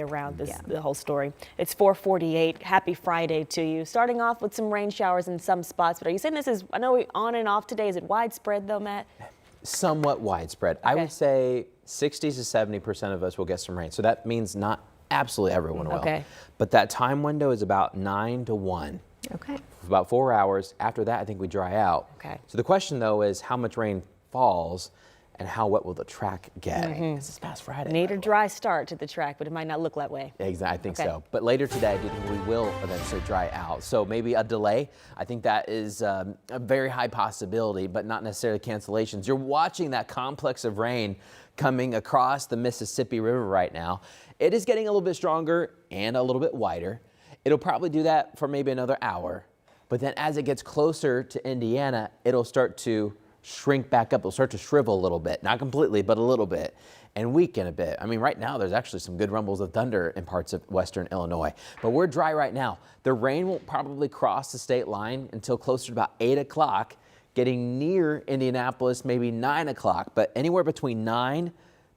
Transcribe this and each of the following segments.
around this the whole story. It's 4:48. Happy Friday to you. Starting off with some rain showers in some spots, but are you saying this is, I know we on and off today. Is it widespread though, Matt? Somewhat widespread. Okay. I would say 60 to 70% of us will get some rain. So that means not absolutely everyone will. Okay. But that time window is about 9 to 1. Okay. For about 4 hours. After that, I think we dry out. Okay. So the question though is how much rain falls and how wet will the track get? This is past Friday. Need a dry start to the track, but it might not look that way. Exactly, I think so. But later today, I do think we will eventually dry out. So maybe a delay. I think that is a very high possibility, but not necessarily cancellations. You're watching that complex of rain coming across the Mississippi River right now. It is getting a little bit stronger and a little bit wider. It'll probably do that for maybe another hour. But then as it gets closer to Indiana, it'll start to shrink back up. It'll start to shrivel a little bit, not completely, but a little bit, and weaken a bit. I mean, right now there's actually some good rumbles of thunder in parts of western Illinois, but we're dry right now. The rain won't probably cross the state line until closer to about 8 o'clock, getting near Indianapolis, maybe 9 o'clock, but anywhere between 9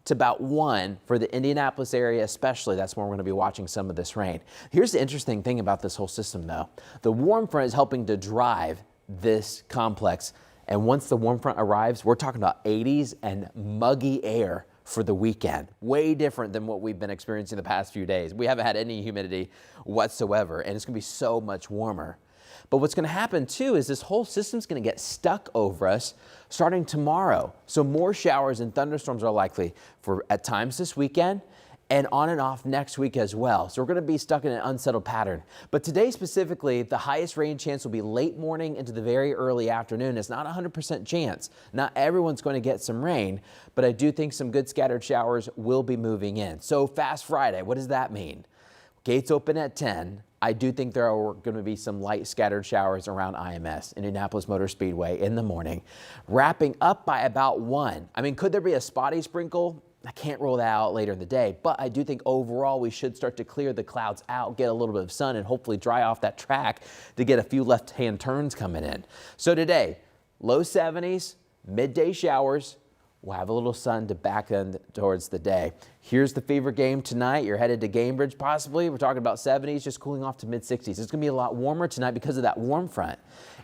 to about 1 for the Indianapolis area especially. That's where we're going to be watching some of this rain. Here's the interesting thing about this whole system though. The warm front is helping to drive this complex. And once the warm front arrives, we're talking about 80s and muggy air for the weekend. Way different than what we've been experiencing the past few days. We haven't had any humidity whatsoever, and it's going to be so much warmer. But what's going to happen too is this whole system's going to get stuck over us starting tomorrow. So more showers and thunderstorms are likely for at times this weekend and on and off next week as well. So we're going to be stuck in an unsettled pattern. But today specifically, the highest rain chance will be late morning into the very early afternoon. It's not a 100% chance. Not everyone's going to get some rain, but I do think some good scattered showers will be moving in. So fast Friday, what does that mean? Gates open at 10. I do think there are going to be some light scattered showers around IMS, Indianapolis Motor Speedway, in the morning, wrapping up by about 1. I mean, could there be a spotty sprinkle? I can't rule that out later in the day, but I do think overall we should start to clear the clouds out, get a little bit of sun, and hopefully dry off that track to get a few left-hand turns coming in. So today, low 70s, midday showers. We'll have a little sun to back end towards the day. Here's the fever game tonight. You're headed to Cambridge possibly. We're talking about 70s, just cooling off to mid-60s. It's going to be a lot warmer tonight because of that warm front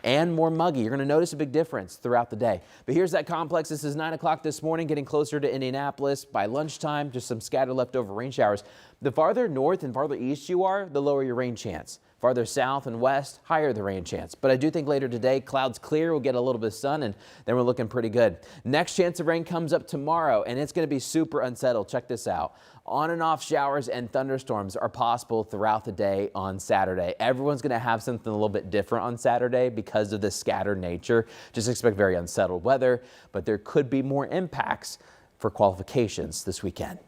and more muggy. You're going to notice a big difference throughout the day. But here's that complex. This is 9 o'clock this morning, getting closer to Indianapolis. By lunchtime, just some scattered leftover rain showers. The farther north and farther east you are, the lower your rain chance. Farther south and west, higher the rain chance. But I do think later today, clouds clear, we'll get a little bit of sun, and then we're looking pretty good. Next chance of rain comes up tomorrow, and it's going to be super unsettled. Check this out. On and off showers and thunderstorms are possible throughout the day on Saturday. Everyone's going to have something a little bit different on Saturday because of the scattered nature. Just expect very unsettled weather, but there could be more impacts for qualifications this weekend.